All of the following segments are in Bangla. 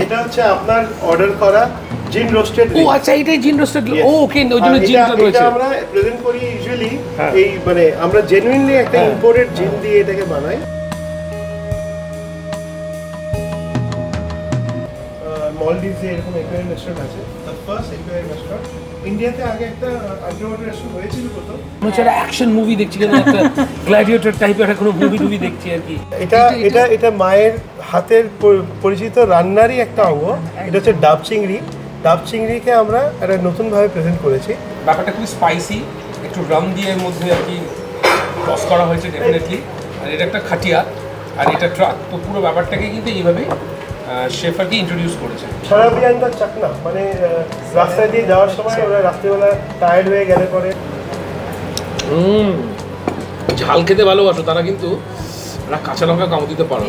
এটা হচ্ছে আপনার অর্ডার করা জিন রোস্টেড। ও আচ্ছা, এটাই জিন রোস্টেড। ওকে, ওই জন্য জিনটা রয়েছে। এটা আমরা প্রেজেন্ট করি ইউজুয়ালি এই মানে আমরা জেনুইনলি একটা ইম্পোর্টেড জিন দিয়ে এটাকে বানাই। মলডিভসে এরকম অ্যাকোয়ারিয়াম রেস্টুরেন্ট আছে, দ্য ফার্স্ট অ্যাকোয়ারিয়াম রেস্টুরেন্ট ইন্ডিয়াতে। আগে একটা আন্ডারওয়াটার রেস্টুরেন্ট হয়েছিল প্রথম। মনে একটা অ্যাকশন মুভি দেখছি, কেন একটা গ্ল্যাডিয়েটর টাইপের একটা কোনো মুভি দেখছি আর কি। এটা মায়ের হাতের পরিচিত রান্নারই একটা অঙ্গ। এটা হচ্ছে ডাব চিংড়ি। ডাব চিংড়িকে আমরা একটা নতুনভাবে প্রেজেন্ট করেছি। ব্যাপারটা খুব স্পাইসি, একটু রাম দিয়ে এর মধ্যে আর কি টস করা হয়েছে ডেফিনেটলি। আর এটা একটা খাটিয়া আর এটা ট্রাক, তো পুরো ব্যাপারটাকে কিন্তু এইভাবেই শেফ আর কি ইন্ট্রোডিউস করেছে। সারা বিরিয়ানিটা চাকনা, মানে রাস্তায় দিয়ে যাওয়ার সময় ওরা রাত্রিবেলা টায়ার্ড হয়ে গেলে পরে ঝাল খেতে ভালোবাসো তারা কিন্তু কাঁচা লঙ্কা কামড় দিতে পারো।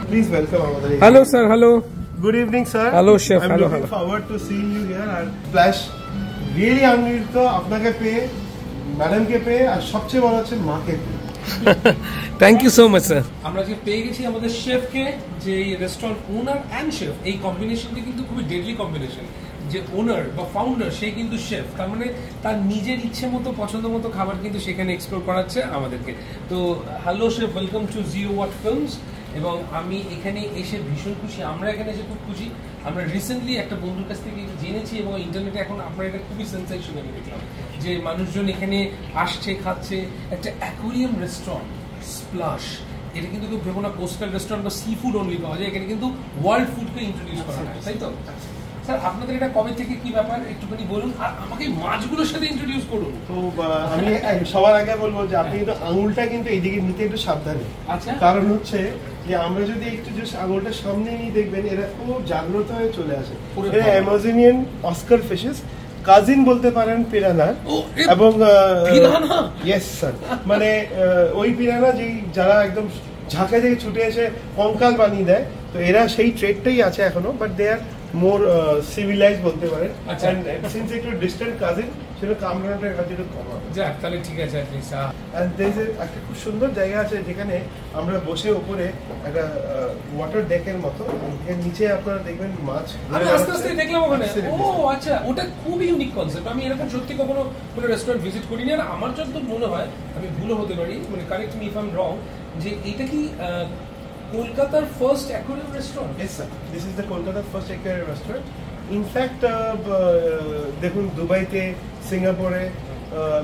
Please welcome আমাদের। Hello sir, hello. Good evening sir. Hello chef. I'm hello. looking forward to seeing you here and Flash really আনন্দিত আপনাকে পেয়ে, ম্যাডামকে পেয়ে, আর সবচেয়ে বড় হচ্ছে মাকে পেয়ে। Thank you so much sir. আমরা যে পেয়ে গেছি আমাদের শেফকে, যে রেস্টুরেন্ট ওনার অ্যান্ড শেফ, এই কম্বিনেশনটি কিন্তু খুবই ডেডলি কম্বিনেশন। যে ওনার বা ফাউন্ডার সে কিন্তু শেফ, তার মানে তার নিজের ইচ্ছে মতো পছন্দ মতো খাবার কিন্তু সেখানে এক্সপ্লোর করাচ্ছে আমাদেরকে। তো hello chef, welcome to 0 Watt Films। এবং আমি এখানে এসে ভীষণ খুশি, আমরা এখানে এসে খুব খুশি। আমরা রিসেন্টলি একটা বন্ধুর কাছ থেকে জেনেছি এবং ইন্টারনেটে এখন আপনার এটা খুবই সেন্সেশন আমি দেখলাম, যে মানুষজন এখানে আসছে, খাচ্ছে। একটা অ্যাকোয়ারিয়াম রেস্টুরেন্ট স্প্লাশ, এটা কিন্তু কেউ ভেবো না কোস্টাল রেস্টুরেন্ট বা সি ফুড অনলি পাওয়া যায়, এখানে কিন্তু ওয়ার্ল্ড ফুডকে ইন্ট্রোডিউস করা হয়, তাই তো? স্যার আপনাদের এটা কবে থেকে কি ব্যাপার একটুখানি বলুন, আর আমাকে মাছগুলোর সাথে ইন্ট্রোডিউস করুন। তো আমি সবার আগে বলবো যে আপনি কিন্তু আঙুলটা কিন্তু এইদিকে নিতে একটু সাবধানে। আচ্ছা। কারণ হচ্ছে যে আমরা যদি একটু জাস্ট আঙুলটা সামনে নিয়ে দেখবেন এরা খুব জাগ্রত হয়ে চলে আসে। এরা অ্যামাজনিয়ান অস্কার ফিশেস, কাজিন বলতে পারেন পিরানা। এবং ইয়েস স্যার, মানে ওই পিরানা যেই যারা একদম ঝাঁকে থেকে ছুটে এসে কঙ্কাল বানিয়ে দেয়, তো এরা সেই ট্রেডটাই আছে এখনো, but they R more civilise বলতে পারেন। সিন্স একটু ডিস্টেন্ট কাজিন, সেটা কামরানাটা কাছে একটু কম হবে। যাক, তাহলে ঠিক আছে। একটা খুব সুন্দর জায়গা আছে যেখানে আমরা বসে উপরে একটা ওয়াটার ডেকের মতো, এর নিচে আপনারা দেখবেন মাছ। আমি আস্তে আস্তে দেখলাম ওখানে। ও আচ্ছা, ওটা খুব ইউনিক কনসেপ্ট। আমি এরকম সত্যি কখনো কোনো রেস্টুরেন্ট ভিজিট করিনি। আর আমার যত মনে হয়, আমি ভুলও হতে পারি, মানে correct me if I am রং, যে এটা কি কলকাতার first aquarium restaurant? Yes sir, this is the Kolkata first aquarium restaurant. In fact দেখুন দুবাইতে, সিঙ্গাপুরে,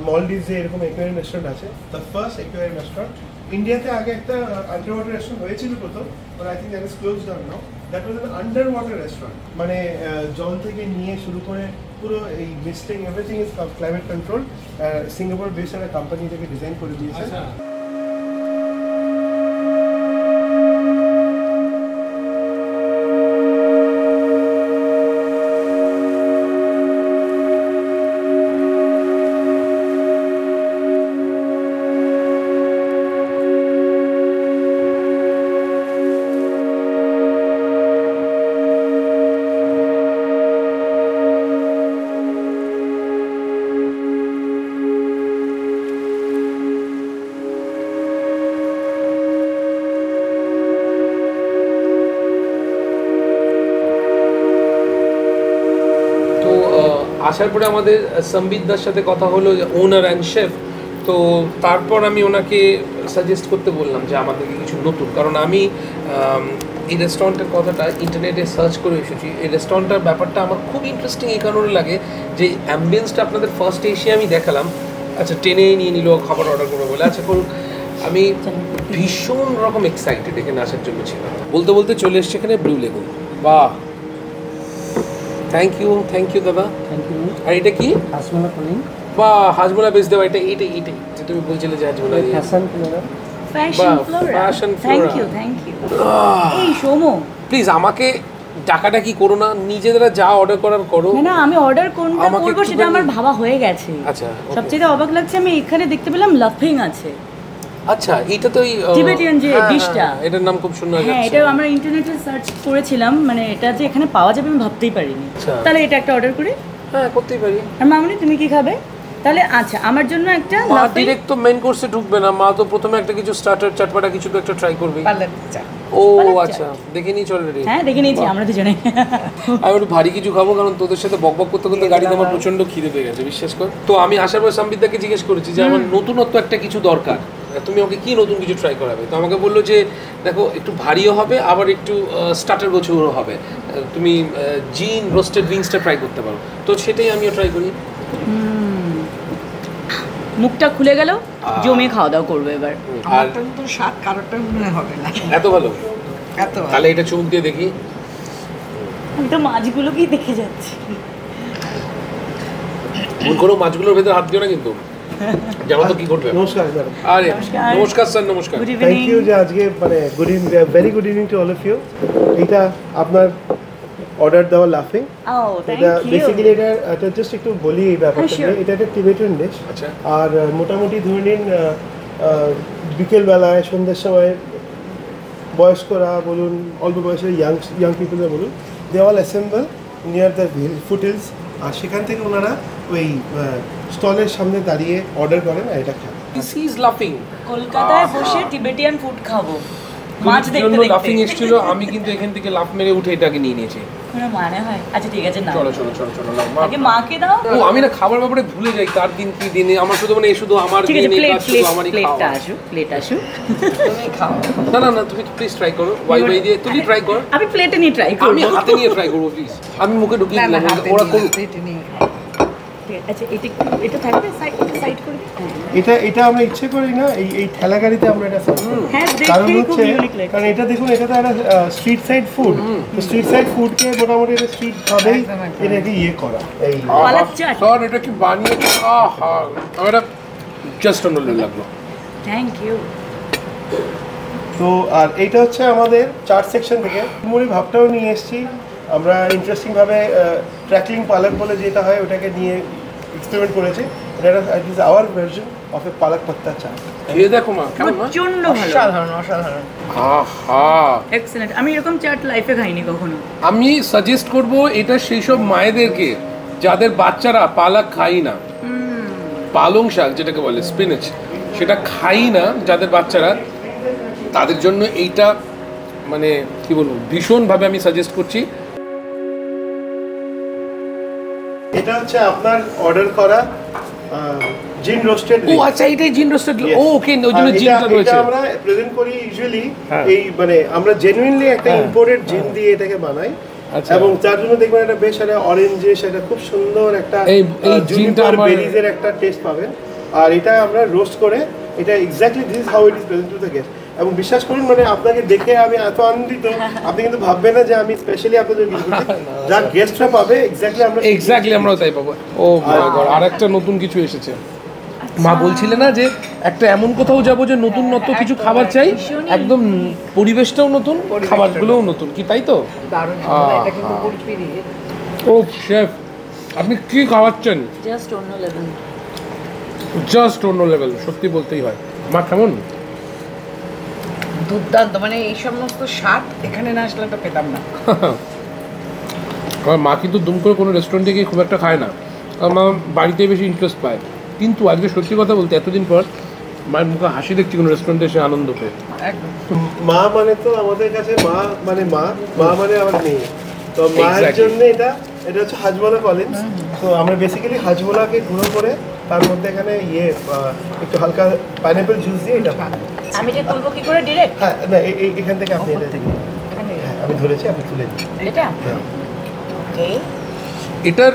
মলডিভসে এরকম অ্যাকোয়ারিয়াম রেস্টুরেন্ট আছে। দ্য ফার্স্ট অ্যাকোয়ারিয়াম রেস্টুরেন্ট ইন্ডিয়াতে আগে একটা আন্ডার ওয়াটার রেস্টুরেন্ট হয়েছিল প্রথম, but I think that is closed down now. That was an under water restaurant, মানে জল থেকে নিয়ে শুরু করে পুরো এই মিস্টিং everything is climate control. Singapore based একটা কোম্পানি থেকে ডিজাইন করে দিয়েছে। আসার পরে আমাদের সম্বিতদার সাথে কথা হলো, ওনার অ্যান্ড শেফ। তো তারপর আমি ওনাকে সাজেস্ট করতে বললাম যে আমাদেরকে কিছু নতুন, কারণ আমি এই রেস্টুরেন্টের কথাটা ইন্টারনেটে সার্চ করে এসেছি। এই রেস্টুরেন্টটার ব্যাপারটা আমার খুব ইন্টারেস্টিং এই কারণে লাগে যে অ্যাম্বিয়েন্সটা আপনাদের ফার্স্টে এসে আমি দেখালাম, আচ্ছা টেনেই নিয়ে নিল খাবার অর্ডার করবো বলে, আচ্ছা করুন। আমি ভীষণ রকম এক্সাইটেড এখানে আসার জন্য ছিলাম। বলতে বলতে চলে এসছে এখানে ব্লু লেগুন। বাহ, থ্যাংক ইউ দাদা। Thank you. আর এটা কি? হাসমলা কলিং। বা হাজমোলা বেচ দেওয়া, এটা এইটাই যে তুমি বলছিলে যে হাজমোলা দিয়ে। Fashion flora. Fashion thank you এই সোমো, প্লিজ আমাকে টাকাটা কি করো না, নিজেরা যা অর্ডার করার করো। না আমি অর্ডার কোনটা করব সেটা আমার ভাবা হয়ে গেছে। আচ্ছা, সবচেয়ে অবাক লাগছে আমি এখানে দেখতে পেলাম লাফিং আছে। আচ্ছা, এটা তো টিবেটিয়ান যে ডিশটা, এটার নাম খুব সুন্দর। হ্যাঁ, এটা আমরা ইন্টারনেটে সার্চ করেছিলাম, মানে এটা যে এখানে পাওয়া যাবে আমি ভাবতেই পারিনি। তাহলে এটা একটা অর্ডার করি। হ্যাঁ, করতেই পারি। আর মামনি তুমি কি খাবে? তাহলে আচ্ছা, আমার জন্য একটা ডাইরেক্ট তো মেইন কোর্সে ঢুকবে না, মা তো প্রথমে একটা কিছু স্টার্টার চটপটা কিছু তো একটা ট্রাই করবে। ও আচ্ছা, দেখে নিয়েছি অলরেডি। হ্যাঁ, দেখে নিয়েছি আমরা দুজনে। আমি একটু ভারী কিছু খাবো, কারণ তোদের সাথে বকবক করতে করতে গাড়িতে আমার প্রচন্ড খিদে পেয়ে গেছে, বিশ্বাস কর। তো আমি আসার পর সম্বিতদাকে জিজ্ঞেস করেছি যে আমার নতুনত্ব একটা কিছু দরকার, তুমি আমাকে কি নতুন কিছু ট্রাই করাবে। তো আমাকে বললো যে দেখো একটু ভারীও হবে, আবার একটু স্টার্টার গোছুরও হবে, তুমি জিন রোস্টেড উইংসটা ট্রাই করতে পারো। তো সেটাই আমিও ট্রাই করি। মুখটা খুলে গেল, জমে খাওয়া দাওয়া করবো এবার। আর তো স্বাদ কারোরটা মনে হবে না, এত ভালো। তাহলে এটা চুমুক দিয়ে দেখি। আমি তো মাছগুলোকেই দেখে যাচ্ছি। ভুল করো, মাছগুলোর ভেতরে হাত দিও না কিন্তু, জানো তো কি করবে। নমস্কার স্যার। আরে নমস্কার স্যার, নমস্কার। থ্যাংক ইউ যে আজকে মানে good evening, very good evening to all of you. এটা আপনার অর্ডার দেওয়া লাফিং। এটা বেসিক্যালি এটা জাস্ট একটু বলি এই ব্যাপারটা নিয়ে। এটা একটা টিবেটান ডিশ। আচ্ছা। আর মোটামুটি ধরে নিন বিকেলবেলায় সন্ধ্যের সময় বয়স্করা বলুন, অল্প বয়সের ইয়াং পিপলরা বলুন, they all assemble near the foothills. আর সেখান থেকে ওনারা ওই স্টলের সামনে দাঁড়িয়ে অর্ডার করেন আর এটা খান। দিস ইজ লাফিং। কলকাতায় বসে টিবেটিয়ান ফুড খাবো, মাছ দেখতে দেখতে। লাফিং এসেছিল, আমি কিন্তু এখান থেকে লাফ মেরে উঠে এটাকে নিয়ে নিয়েছি। কোনো মানে হয়? আচ্ছা ঠিক আছে, না চলো চলো চলো চলো, আগে মাকে দাও। ও আমি না খাবার ব্যাপারে ভুলে যাই, কার দিন কি দিনে আমার শুধু মানে শুধু আমার ঠিক আছে, দিনে কাজ শুধু আমারই খাওয়া। প্লেট আসুক তুমি খাও। না না না, তুমি প্লিজ ট্রাই করো, ওয়াই ওয়াই দিয়ে তুমি ট্রাই করো। আমি প্লেটে নিয়ে ট্রাই করব, আমি হাতে নিয়ে ট্রাই করব প্লিজ। আমি মুখে ঢুকিয়ে দিলাম, ওরা করুক। আচ্ছা এটা থাকবে সাইড করে দিই। এটা আমরা ইচ্ছে করি না, এই ঠেলা গাড়িতে আমরা এটা সার্ভ করি। হ্যাঁ, কারণ হচ্ছে কারণ এটা দেখুন, এটা তো একটা স্ট্রিট সাইড ফুড। তো স্ট্রিট সাইড ফুডকে মোটামুটি এটা স্ট্রিট ভাবেই এটাকে ইয়ে করা। এই স্যার এটা কি বানিয়েছে? আহা, আমার জাস্ট অন্যরকম লাগলো। Thank you. তো আর এইটা হচ্ছে আমাদের চার সেকশন থেকে মুড়ি ভাবটাও নিয়ে এসেছি আমরা। ইন্টারেস্টিং ভাবে ট্র্যাকলিং পালক বলে যেটা হয় ওটাকে নিয়ে এক্সপেরিমেন্ট করেছি। এটা ইজ আওয়ার ভার্জন অফ এ পালক পাত্তা চা। এই দেখো মা, কেমন মা? প্রচন্ড ভালো, অসাধারণ অসাধারণ। আহা, এক্সেলেন্ট। আমি এরকম চাট লাইফে খাইনি কখনো। আমি সাজেস্ট করব এটা সেই সব মায়েদেরকে যাদের বাচ্চারা পালক খাই না, পালং শাক যেটাকে বলে স্পিনাচ, সেটা খাই না যাদের বাচ্চারা, তাদের জন্য এইটা মানে কি বলবো ভীষণভাবে আমি সাজেস্ট করছি। এটা হচ্ছে আপনার অর্ডার করা জিন রোস্টেড। ও আচ্ছা, এটাই জিন রোস্টেড। ও ওকে, ওই জন্য জিনটা রয়েছে। এটা আমরা প্রেজেন্ট করি ইউজুয়ালি এই মানে আমরা জেনুইনলি একটা ইম্পোর্টেড জিন দিয়ে এটাকে বানাই। এবং তার জন্য দেখবেন এটা বেশ একটা অরেঞ্জিশ, এটা খুব সুন্দর একটা জুনিপার বেরিজের একটা টেস্ট পাবেন। আর এটা আমরা রোস্ট করে, এটা exactly this is how it is present to the guest. এবং বিশ্বাস করুন মানে আপনাকে দেখে আমি এত আনন্দিত, আপনি কিন্তু ভাববেন না যে আমি স্পেশালি আপনাদের কিছু করছি। যা গেস্টরা পাবে এক্স্যাক্টলি আমরাও তাই পাবো। ও মাই গড, আরেকটা নতুন কিছু এসেছে। মা বলছিলেন না যে একটা এমন কোথাও যাবো যে নতুন কিছু খাবার চাই, একদম পরিবেশটাও নতুন, খাবারগুলোও নতুন, কি তাই তো? ও শেফ, আপনি কি খাওয়াচ্ছেন? জাস্ট অন্য লেভেল, সত্যি বলতেই হয়। মা কেমন? দুর্দান্ত, মানে এই সমস্ত স্বাদ এখানে না আসলে তো পেতাম না। আমার মা কিন্তু দুম করে কোনো রেস্টুরেন্টে গিয়ে খুব একটা খায় না, আমার মা বাড়িতেই বেশি ইন্টারেস্ট পায়। কিন্তু আজকে সত্যি কথা বলতে এতদিন পর মায়ের মুখে হাসি দেখছি কোনো রেস্টুরেন্টে এসে আনন্দ পেয়ে। মা মানে তো আমাদের কাছে মা মানে আমার মেয়ে, তো মায়ের জন্য এটা হচ্ছে হাজমোলা কলিন্স। তো আমরা বেসিক্যালি হাজমোলাকে গুঁড়ো করে তার মধ্যে এখানে একটু হালকা পাইনাপেল জুস দিয়ে এটা আমি যে তুলবো কি করে ডাইরেক্ট? হ্যাঁ না, এখান থেকে আপনি এটা আমি ধরেছি, আপনি তুলে দিন এটা। এটার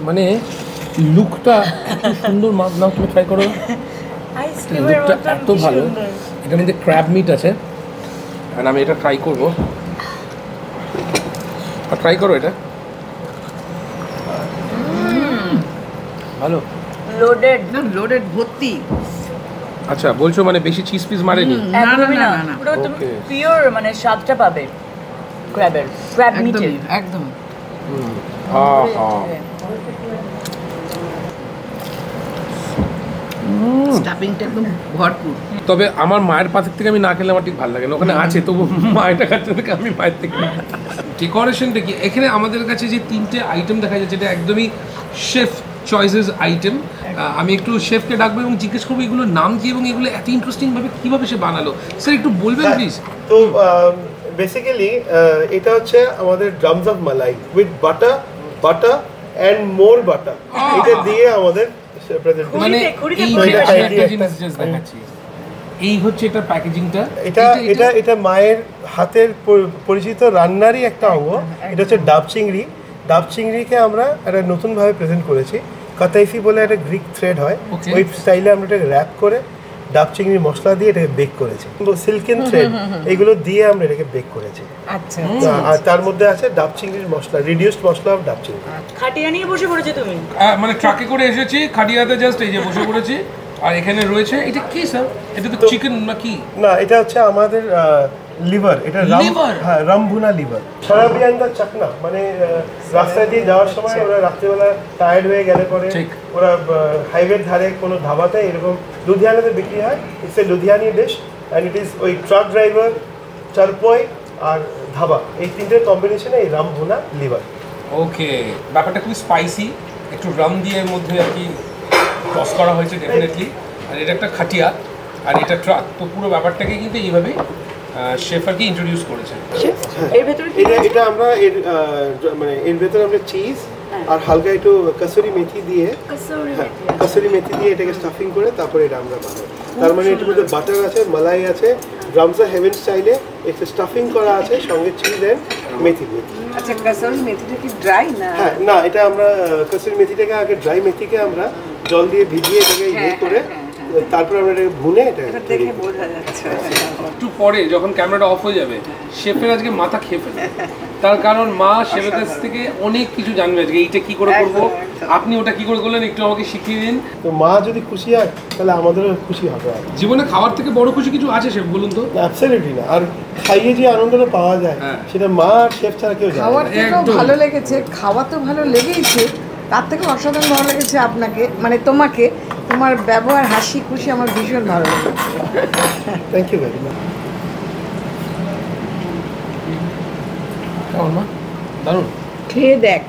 মানে লুকটা এত সুন্দর, মাছ নাও তুমি ট্রাই করো। লুকটা এত ভালো, এটার মধ্যে ক্র্যাব মিট আছে, আর আমি এটা ট্রাই করবো। আর ট্রাই করো এটা, ভালো লোডেড ভর্তি। আচ্ছা বলছো মানে বেশি চিজ পিস মারেনি? একদমই না, পুরো তুমি পিওর মানে স্বাদটা পাবে ক্র্যাবের, ক্র্যাব মিটের একদম। স্টাফিংটা একদম ভরপুর। তবে আমার মায়ের পাশের থেকে আমি না খেলে আমার ঠিক ভালো লাগে না, ওখানে আছে তবু মা এটা খাচ্ছে থেকে আমি মায়ের থেকে। ডেকোরেশনটা কি এখানে আমাদের কাছে যে 3টে আইটেম দেখা যাচ্ছে, এটা একদমই শেফ চয়েসেস আইটেম। আমি একটু শেফকে ডাকবো এবং জিজ্ঞেস করবো এগুলোর নাম কি এবং এগুলো এত ইন্টারেস্টিং ভাবে কিভাবে সে বানালো। স্যার একটু বলবেন প্লিজ? তো বেসিক্যালি এটা হচ্ছে আমাদের drums of malai with butter and more butter, এটা দিয়ে আমাদের মানে এই হচ্ছে এটা প্যাকেজিংটা। এটা মায়ের হাতের পরিচিত রান্নারই একটা অঙ্গ। এটা হচ্ছে ডাব চিংড়িকে আমরা একটা নতুনভাবে প্রেজেন্ট করেছি। কাতাইফি বলে একটা গ্রিক থ্রেড হয়, ওই স্টাইলে আমরা এটাকে র্যাপ করে ডাব চিংড়ির মশলা দিয়ে এটাকে বেক করেছি। সিল্কেন থ্রেড এগুলো দিয়ে আমরা এটাকে বেক করেছি। আচ্ছা, আর তার মধ্যে আছে ডাব চিংড়ির মশলা, রিডিউসড মশলা অফ ডাব চিংড়ি। খাটিয়া নিয়ে বসে পড়েছে তুমি? মানে ট্রাকে করে এসেছি, খাটিয়াতে জাস্ট এই যে বসে পড়েছি। আর এখানে রয়েছে এটা কি স্যার? এটা তো চিকেন নাকি? না, এটা হচ্ছে আমাদের লিভার, এটা রামভুনা লিভার। সারাবিয়ানটা চাকনা, মানে রাস্তায় দিয়ে যাওয়ার সময় ওরা রাত্রিবেলা টায়ার্ড হয়ে গেলে পরে ওরা হাইওয়ের ধারে কোনো ধাবাতে এরকম লুধিয়ানাতে বিক্রি হয়। It's a Ludhiani dish and it is ওই ট্রাক ড্রাইভার, চারপই আর ধাবা, এই তিনটের কম্বিনেশনে এই রামভুনা লিভার। ওকে, ব্যাপারটা খুব স্পাইসি, একটু রাম দিয়ে এর মধ্যে আর কি টস করা হয়েছে ডেফিনেটলি। আর এটা একটা খাটিয়া আর এটা ট্রাক, তো পুরো ব্যাপারটাকে কিন্তু এইভাবে শেফ আর কি ইন্ট্রোডিউস করেছে। এর ভেতরে এটা আমরা মানে এর ভেতরে আমরা চিজ আর হালকা একটু কসুরি মেথি দিয়ে এটাকে স্টাফিং করে তারপরে এটা আমরা বানাই। তার মানে এটার মধ্যে বাটার আছে, মালাই আছে, ড্রামস অফ হেভেন স্টাইলে একটু স্টাফিং করা আছে, সঙ্গে চিজ এন্ড মেথি দিয়ে। আচ্ছা, কসুরি মেথিটা কি ড্রাই না? হ্যাঁ, না, এটা আমরা কসুরি মেথিটাকে আগে ড্রাই মেথিকে আমরা জল দিয়ে ভিজিয়ে এটাকে করে তারপর আমরা এটাকে ভুনে এটা দেখে বোঝা যাচ্ছে। একটু পরে যখন ক্যামেরাটা অফ হয়ে যাবে, শেফের আজকে মাথা খেয়ে ফেলে, তার কারণ মা শেফের কাছ থেকে অনেক কিছু জানবে আজকে। এইটা কি করে করবো, আপনি ওটা কি করে করলেন, একটু আমাকে শিখিয়ে দিন। তো মা যদি খুশি হয় তাহলে আমাদেরও খুশি হবে। জীবনে খাওয়ার থেকে বড় খুশি কিছু আছে শেফ, বলুন তো? অ্যাবসলিউটলি না। আর খাইয়ে যে আনন্দটা পাওয়া যায় সেটা মা আর শেফ ছাড়া কেউ জানে না। খাওয়ার থেকেও ভালো লেগেছে, খাওয়া তো ভালো লেগেইছে, তার থেকে অসাধারণ ভালো লেগেছে আপনাকে, মানে তোমাকে, তোমার ব্যবহার, হাসি খুশি আমার ভীষণ ভালো লেগেছে। Thank you very much. কেমন মা? দারুণ। খেয়ে দেখ,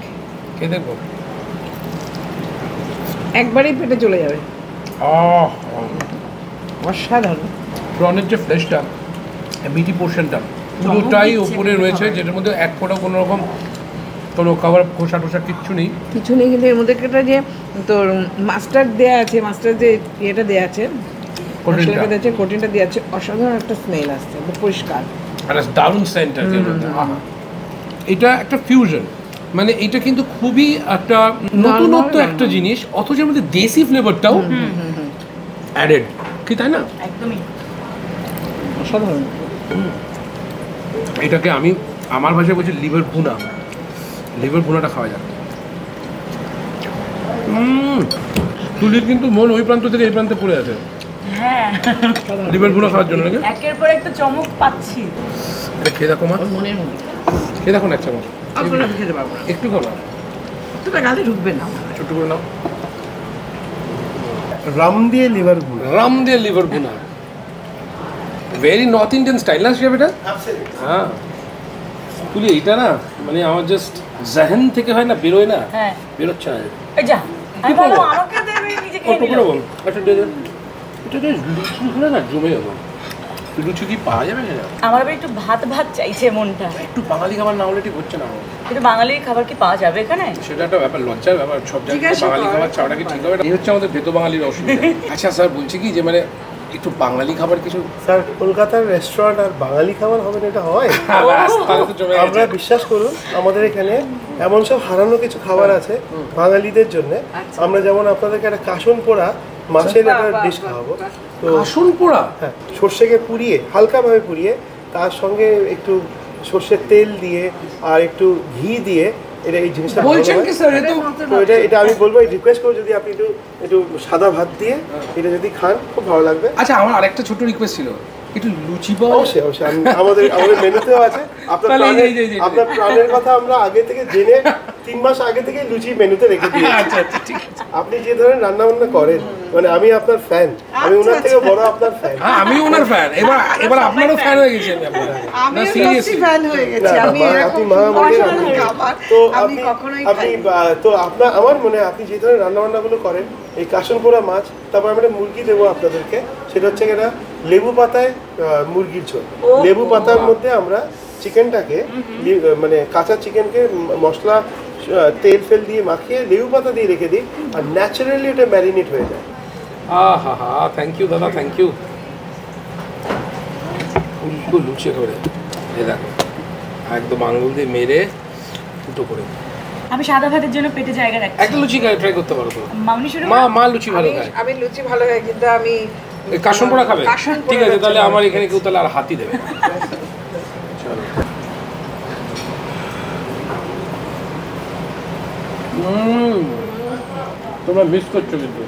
খেয়ে দেখবো, একবারেই পেটে চলে যাবে। অসাধারণ। প্রনের যে ফ্লেশটা, মিটি পোর্শনটা পুরোটাই ওপরে রয়েছে, যেটার মধ্যে এক ফোঁটা কোনো রকম কোনো খাবার খোসা টোসা কিচ্ছু নেই, কিন্তু এর মধ্যে একটা যে তোর মাস্টার্ড দেওয়া আছে, মাস্টার যে ইয়েটা দেওয়া আছে, কোটিনটা দেওয়া আছে, অসাধারণ একটা স্মেল আসছে, পরিষ্কার আর দারুণ সেন্টার। এটা একটা ফিউশন, মানে এটা কিন্তু খুবই একটা নতুনত্ব একটা জিনিস, অথচ এর মধ্যে দেশি ফ্লেভারটাও অ্যাডেড, কি তাই না? একদমই অসাধারণ। এটাকে আমি আমার ভাষায় বলছি লিভার ভুনা, লিভার ভুনাটা খাওয়া যাক। তুলির কিন্তু মন ওই প্রান্ত থেকে এই প্রান্তে পড়ে আছে হ্যাঁ লিভার ভুনা খাওয়ার জন্য নাকি? একের পর একটা চমক পাচ্ছি। এটা খেয়ে দেখো মা, মনের মধ্যে খেয়ে দেখো না এক চামচ, আপনারা খেতে পারবো না, একটু খাও না, তোটা গালে ঢুকবে না। ছোট্ট করে নাও। রাম দিয়ে লিভার ভুনা, রাম দিয়ে লিভার ভুনা, ভেরি নর্থ ইন্ডিয়ান স্টাইল না শেফ এটা? হ্যাঁ তুলি এইটা না মানে আমার জাস্ট জেহেন থেকে হয় না, বেরোয় না, হ্যাঁ বেরোচ্ছে না। এই যা আমি বললাম আমাকে দেবে, নিজে খেয়ে অল্প করে নিলাম। বল, আচ্ছা দে দে। এটা বেশ লুচি হলে না জমে যাবে। লুচি কি পাওয়া যাবে সেটা? আমার আবার একটু ভাত ভাত চাইছে মনটা, একটু বাঙালি খাবার না হলে ঠিক হচ্ছে না আমার। কিন্তু বাঙালির খাবার কি পাওয়া যাবে এখানে? সেটা একটা ব্যাপার, লজ্জার ব্যাপার, সব জায়গায় জিজ্ঞাসা বাঙালি কর। খাবার চাওয়াটা কি ঠিক হবে? এই হচ্ছে আমাদের ভেতো বাঙালির অসুবিধা। আচ্ছা স্যার বলছি কি যে মানে একটু বাঙালি খাবার কিছু স্যার কলকাতার রেস্টুরেন্ট আর বাঙালি খাবার হবে না, এটা হয়? ব্যাস, তাহলে তো জমে আমরা গেছে। বিশ্বাস করুন আমাদের এখানে এমন সব হারানো কিছু খাবার আছে বাঙালিদের জন্য। আমরা যেমন আপনাদেরকে একটা কাসন পোড়া মাছের একটা ডিশ খাওয়াবো। তো আসন পোড়া, হ্যাঁ, সর্ষেকে পুড়িয়ে হালকাভাবে পুড়িয়ে তার সঙ্গে একটু সর্ষের তেল দিয়ে আর একটু ঘি দিয়ে এটা এই জিনিসটা বলছেন কি স্যার? এ তো তো এটা আমি বলবো, রিকোয়েস্ট করবো যদি আপনি একটু একটু সাদা ভাত দিয়ে এটা যদি খান খুব ভালো লাগবে। আচ্ছা আমার আরেকটা ছোট রিকোয়েস্ট ছিল, একটু লুচি পাওয়া যায়? অবশ্যই অবশ্যই আমাদের মেনুতেও আছে। আপনার তাহলে প্রাণের এই। আপনার প্রাণের কথা আমরা আগে থেকে জেনে 3 মাস আগে থেকে লুচি মেনুতে রেখে দিয়েছি। আচ্ছা আচ্ছা ঠিক আছে। আপনি যে ধরনের রান্না বান্না করেন, মানে আমি আপনার ফ্যান, আমি ওনার থেকে বড় আপনার ফ্যান। হ্যাঁ আমি ওনার ফ্যান, এবার আপনারও ফ্যান হয়ে গেছি আমি আপনার। আমি না সত্যি সিরিয়াসলি ফ্যান হয়ে গেছি। না, আমি মা, এরকম আপনি মা আমাদের অসাধারণ আপনি- খাবার তো আমি আপনি কখনোই আপনি খাইনি। তো আপনার আমার মনে হয় আপনি যে ধরনের রান্না বান্নাগুলো করেন, এই কাসন পোড়া মাছ, তারপর আমরা মুরগি দেবো আপনাদেরকে, সেটা হচ্ছে কিনা লেবু পাতায় মুরগির ঝোল। লেবু পাতার মধ্যে আমরা চিকেনটাকে মানে কাঁচা চিকেনকে মশলা তেল ফেল দিয়ে মাখিয়ে লেবু পাতা দিয়ে রেখে দিই, আর ন্যাচারালি এটা ম্যারিনেট হয়ে যায়। হা থ্যাংক ইউ দাদা, থ্যাংক ইউ। ফুলকো লুচি করে এ দেখো একদম আঙুল দিয়ে মেরে ফুটো করে। আমি সাদা ভাতের জন্য পেটে জায়গা রাখছি। একটা লুচি ট্রাই করতে পারো তো। মামনি শুরু মা লুচি ভালো খায়। আমি লুচি ভালো খাই, কিন্তু আমি এই কাসন পোড়া খাবে? কাসন পোড়া ঠিক আছে, তাহলে হচ্ছে আমার এখানে কেউ তাহলে আর হাতি দেবে না। চলো। তোমরা মিস করছো কিন্তু,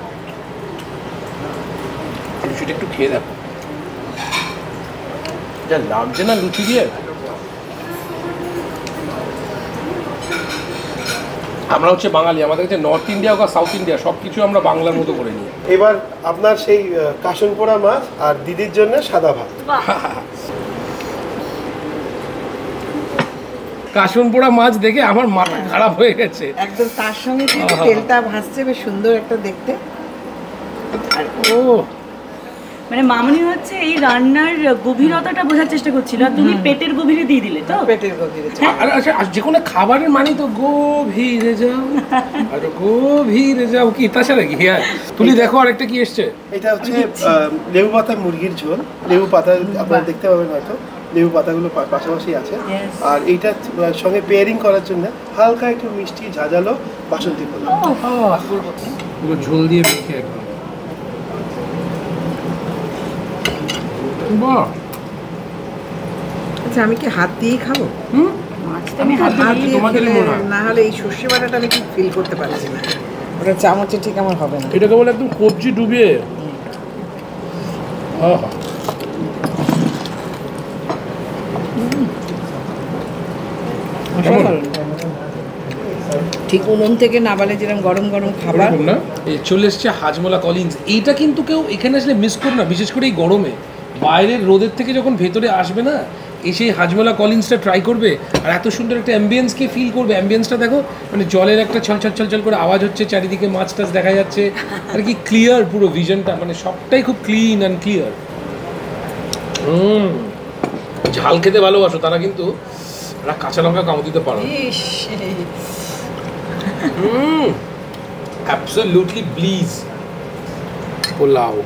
লুচিটা একটু খেয়ে দেখো, যা লাগছে না লুচি দিয়ে। আমরা হচ্ছে বাঙালি, আমাদের কাছে নর্থ ইন্ডিয়া হোক আর সাউথ ইন্ডিয়া সব কিছু আমরা বাংলার মতো করে নিই। এবার আপনার সেই কাসন পোড়া মাছ আর দিদির জন্য সাদা ভাত। কাসন পোড়া মাছ দেখে আমার মাথা খারাপ হয়ে গেছে একদম তার সঙ্গে কিন্তু তেলটা ভাসছে, বেশ সুন্দর একটা দেখতে। আর ও মানে মামনি হচ্ছে এই রান্নার গভীরতাটা বোঝার চেষ্টা করছিল, আর তুমি পেটের গভীরে দিয়ে দিলে তো। পেটের গভীরে আর আচ্ছা যে কোনো খাবারের মানে তো গভীরে যাও আর গভীরে যাও, কি তাছাড়া কি? হ্যাঁ তুলি দেখো আরেকটা কি এসছে। এটা হচ্ছে লেবু পাতা মুরগির ঝোল। লেবু পাতা আপনারা দেখতে পাবেন হয়তো, লেবু পাতাগুলো পাশাপাশি আছে। Yes. আর এইটার সঙ্গে পেয়ারিং করার জন্য হালকা একটু মিষ্টি ঝাঁঝালো বাসন্তী পোলাও। পুরো ঝোল দিয়ে মেখে একদম। বাহ, আচ্ছা, আমি কি হাত দিয়েই খাবো? মাছটা আমি হাত হাত দিয়ে দিয়ে তোমাকে খেলে, মনে হয়? না হলে এই সর্ষে বাটাটা আমি ঠিক ফিল করতে পারছি না, ওটা চামচে ঠিক আমার হবে না। এটাকে বলে একদম কবজি ডুবিয়ে। আহা, অসাধারণ। ঠিক উনুন থেকে নাবালে যেরকম গরম গরম খাবার। ওরকম না? এই চলে এসছে হাজমোলা কলিন্স। এইটা কিন্তু কেউ এখানে আসলে মিস করো না, বিশেষ করে এই গরমে বাইরের রোদের থেকে যখন ভেতরে আসবে না, এসে হাজমোলা কলিন্সটা ট্রাই করবে, আর এত সুন্দর একটা অ্যাম্বিয়েন্সকে ফিল করবে। অ্যাম্বিয়েন্সটা দেখো, মানে জলের একটা ছলছল ছলছল করে আওয়াজ হচ্ছে, চারিদিকে মাছ টাছ দেখা যাচ্ছে, আর কি ক্লিয়ার পুরো ভিশনটা, মানে সবটাই খুব ক্লিন অ্যান্ড ক্লিয়ার। ঝাল খেতে ভালোবাসো তারা কিন্তু ওরা কাঁচা লঙ্কা কামড় দিতে পারো। ইস, অ্যাবসলিউটলি ব্লিজ। পোলাও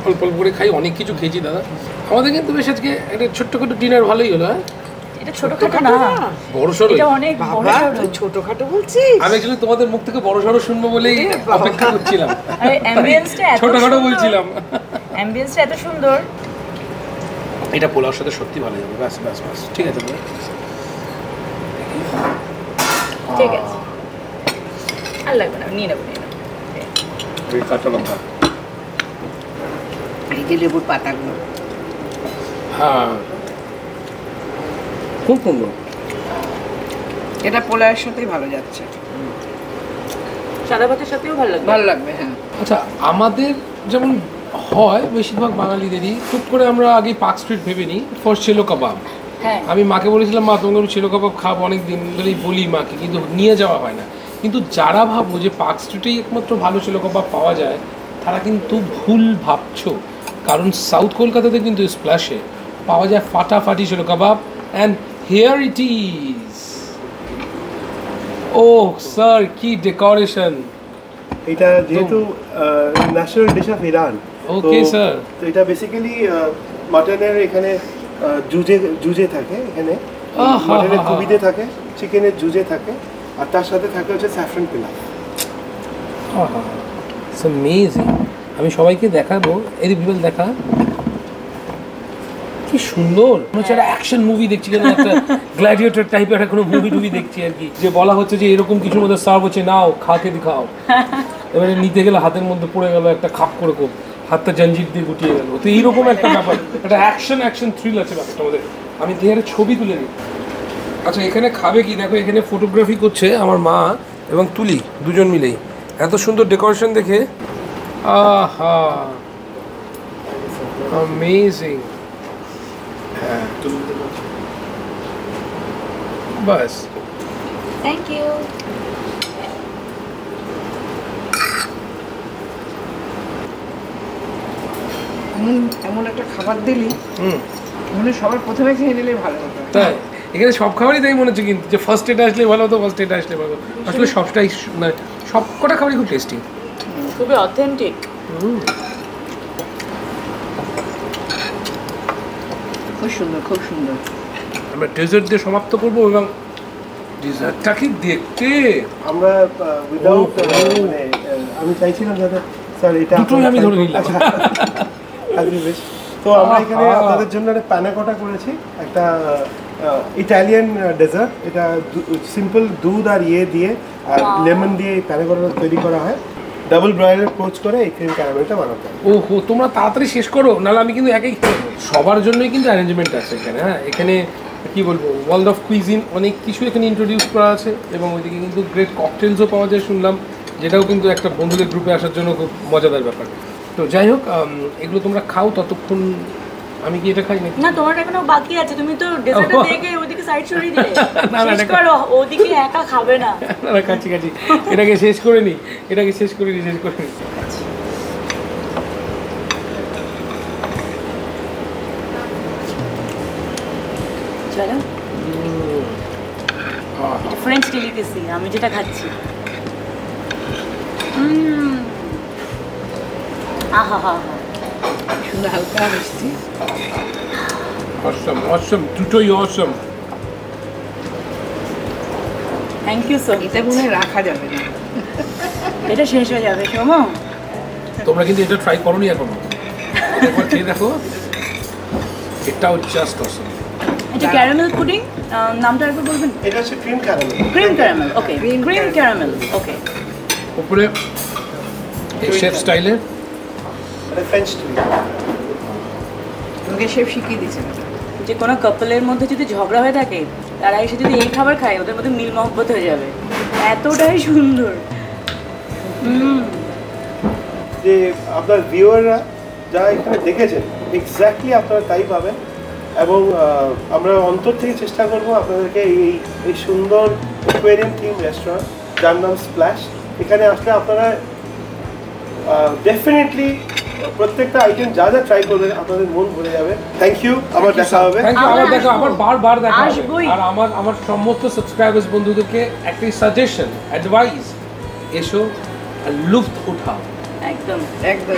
অল্প অল্প করে খাই, অনেক কিছু খেয়েছি দাদা। আমাদের কিন্তু বেশ আজকে একটা ছোট্ট করে ডিনার ভালোই হলো। হ্যাঁ এটা এটা ছোটখাটো না, বড়সড়। এটা অনেক বড়সড়। তুই ছোটখাটো বলছিস? আমি অ্যাকচুয়ালি তোমাদের মুখ থেকে বড়সড় শুনবো বলেই অপেক্ষা করছিলাম। আরে অ্যাম্বিয়েন্সটা এত ছোটখাটো সুন্দর। বলছিলাম। অ্যাম্বিয়েন্সটা এত সুন্দর। এটা পোলাওর সাথে সত্যি ভালো যাবে। ব্যাস ব্যাস ব্যাস, ঠিক আছে। ঠিক আছে, আর লাগবে না, নিয়ে নেবো। এই কাঁচা লঙ্কা, এই যে লেবুর পাতাগুলো, হ্যাঁ খুব সুন্দর। এটা পোলাওয়ের সাথেই ভালো যাচ্ছে, সাদা ভাতের সাথেও ভালো লাগবে। ভালো লাগবে। হ্যাঁ, আচ্ছা, আমাদের যেমন হয় বেশিরভাগ বাঙালিদেরই, টুক করে আমরা আগে পার্ক স্ট্রিট ভেবে নিই ফর ছেলো কাবাব। হ্যাঁ, আমি মাকে বলেছিলাম, মা তোমাকে আমি ছেলো কাবাব খাবো, অনেক দিন ধরেই বলি মাকে, কিন্তু নিয়ে যাওয়া হয় না। কিন্তু যারা ভাবো যে পার্ক স্ট্রিটেই একমাত্র ভালো ছেলো কাবাব পাওয়া যায়, তারা কিন্তু ভুল ভাবছো। কারণ সাউথ কলকাতাতে কিন্তু স্প্ল্যাশে পাওয়া যায় ফাটাফাটি ছেলো কাবাব। And here it is. ও স্যার, কি ডেকোরেশন! এটা যেহেতু national dish of Iran, okay sir. তো এটা বেসিক্যালি মাটনের এখানে জুজে থাকে, এখানে মাটনের কুবিতে থাকে, চিকেনের জুজে থাকে, আর তার সাথে থাকে হচ্ছে স্যাফরন পিলাফ। It's amazing. আমি সবাইকে দেখাবো, এই বিবেল দেখা, কি সুন্দর। মনে হচ্ছে একটা অ্যাকশন মুভি দেখছি, কেন একটা গ্ল্যাডিয়েটর টাইপের একটা কোনো মুভি টুভি দেখছি আর কি। যে বলা হচ্ছে যে এরকম কিছুর মধ্যে সার্ভ হচ্ছে, নাও খাকে দিখাও। এবারে নিতে গেলে হাতের মধ্যে পড়ে গেল একটা খাপ করে, খুব হাতটা জঞ্জির দিয়ে গুটিয়ে গেল। তো এইরকম একটা ব্যাপার, একটা অ্যাকশন থ্রিল আছে ব্যাপারটা আমাদের। আমি দিয়ে ছবি তুলে নিই। আচ্ছা, এখানে খাবে কি দেখো, এখানে ফটোগ্রাফি করছে আমার মা এবং তুলি, দুজন মিলেই। এত সুন্দর ডেকোরেশন দেখে, আহা, অ্যামেজিং। হ্যাঁ, বাস, থ্যাংক ইউ। এমন একটা খাবার দিলি, মনে সবার প্রথমে খেয়ে নিলে ভালো হতো। তাই এখানে সব খাবারই তাই মনে হচ্ছে, কিন্তু যে ফার্স্ট এটা আসলে ভালো হতো, ফার্স্ট এটা আসলে ভালো। আসলে সবটাই মানে সব কটা খাবারই খুব টেস্টি, খুবই অথেন্টিক। খুব সুন্দর, খুব সুন্দর। আমরা ডেজার্ট দিয়ে সমাপ্ত করবো, এবং ডেজার্টটা কি দেখতে! আমরা উইদাউট মানে আমি চাইছিলাম যাতে স্যার এটা দুটোই আমি ধরে নিলাম। বেশ। তো আমরা এখানে আপনাদের জন্য একটা প্যানাকোটা করেছি, একটা ইটালিয়ান ডেজার্ট। এটা সিম্পল দুধ আর ইয়ে দিয়ে আর লেমন দিয়ে এই প্যানাকোটাটা তৈরি করা হয়। ডাবল ব্রয়লার কোচ করে এই ক্রিম ক্যারামেলটা বানাতে হয়। ওহো, তোমরা তাড়াতাড়ি শেষ করো, নাহলে আমি কিন্তু একাই খেয়ে নেবো। সবার জন্যই কিন্তু অ্যারেঞ্জমেন্ট আছে এখানে। হ্যাঁ, এখানে কি বলবো, ওয়ার্ল্ড অফ কুইজিন অনেক কিছু এখানে ইন্ট্রোডিউস করা আছে, এবং ওইদিকে কিন্তু গ্রেট ককটেলসও পাওয়া যায় শুনলাম, যেটাও কিন্তু একটা বন্ধুদের গ্রুপে আসার জন্য খুব মজাদার ব্যাপার। তো যাই হোক, এগুলো তোমরা খাও, ততক্ষণ আমি কি এটা খাই নাকি? না, তোমার এখনো বাকি আছে, তুমি তো ডেজার্টটা দেখে ওইদিকে সাইড সরিয়ে দিলে। না, শেষ করো, ওদিকে একা খাবে না। না, কাছি এটাকে শেষ করে নি, শেষ করে নি। চলো, ফ্রেঞ্চ ডেলিকেসি আমি যেটা খাচ্ছি। আহা হা হা, সুন্দর হালকা মিষ্টি। অসম, দুটোই অসম। Thank you so. এটা মনে হয় রাখা যাবে না, এটা শেষ হয়ে যাবে সোমো। তোমরা কিন্তু এটা ট্রাই করোনি এখনো, একবার খেয়ে দেখো, এটাও জাস্ট অসম। এটা ক্যারামেল পুডিং, নামটা একবার বলবেন? এটা হচ্ছে ক্রিম ক্যারামেল। ক্রিম ক্যারামেল, ওকে, ক্রিম ক্যারামেল, ওকে। উপরে এই শেফ স্টাইলে এটা ফ্রেঞ্চ টুইট। তোকে শেফ শিখিয়ে দিচ্ছে না। যে কোনো কাপলের মধ্যে যদি ঝগড়া হয়ে থাকে, তারা এসে যদি এই খাবার খায়, ওদের মধ্যে মিল মহব্বত হয়ে যাবে। এতটাই সুন্দর। যে আপনার ভিউয়াররা যারা এখানে দেখেছেন, এক্স্যাক্টলি আপনারা তাই পাবেন। এবং আমরা অন্তর থেকে চেষ্টা করব আপনাদেরকে এই সুন্দর অ্যাকোয়ারিয়াম থিম রেস্টুরেন্ট, যার নাম স্প্ল্যাশ, এখানে আসলে আপনারা ডেফিনেটলি প্রত্যেকটা আইটেম যা যা ট্রাই করবেন আপনাদের মন ভরে যাবে। থ্যাংক ইউ, আবার দেখা হবে। আবার বারবার দেখা হবে। আর আমার সমস্ত সাবস্ক্রাইবার্স বন্ধুদেরকে একটাই সাজেশন, অ্যাডভাইস, এসো আর লুফত উঠাও। একদম একদম।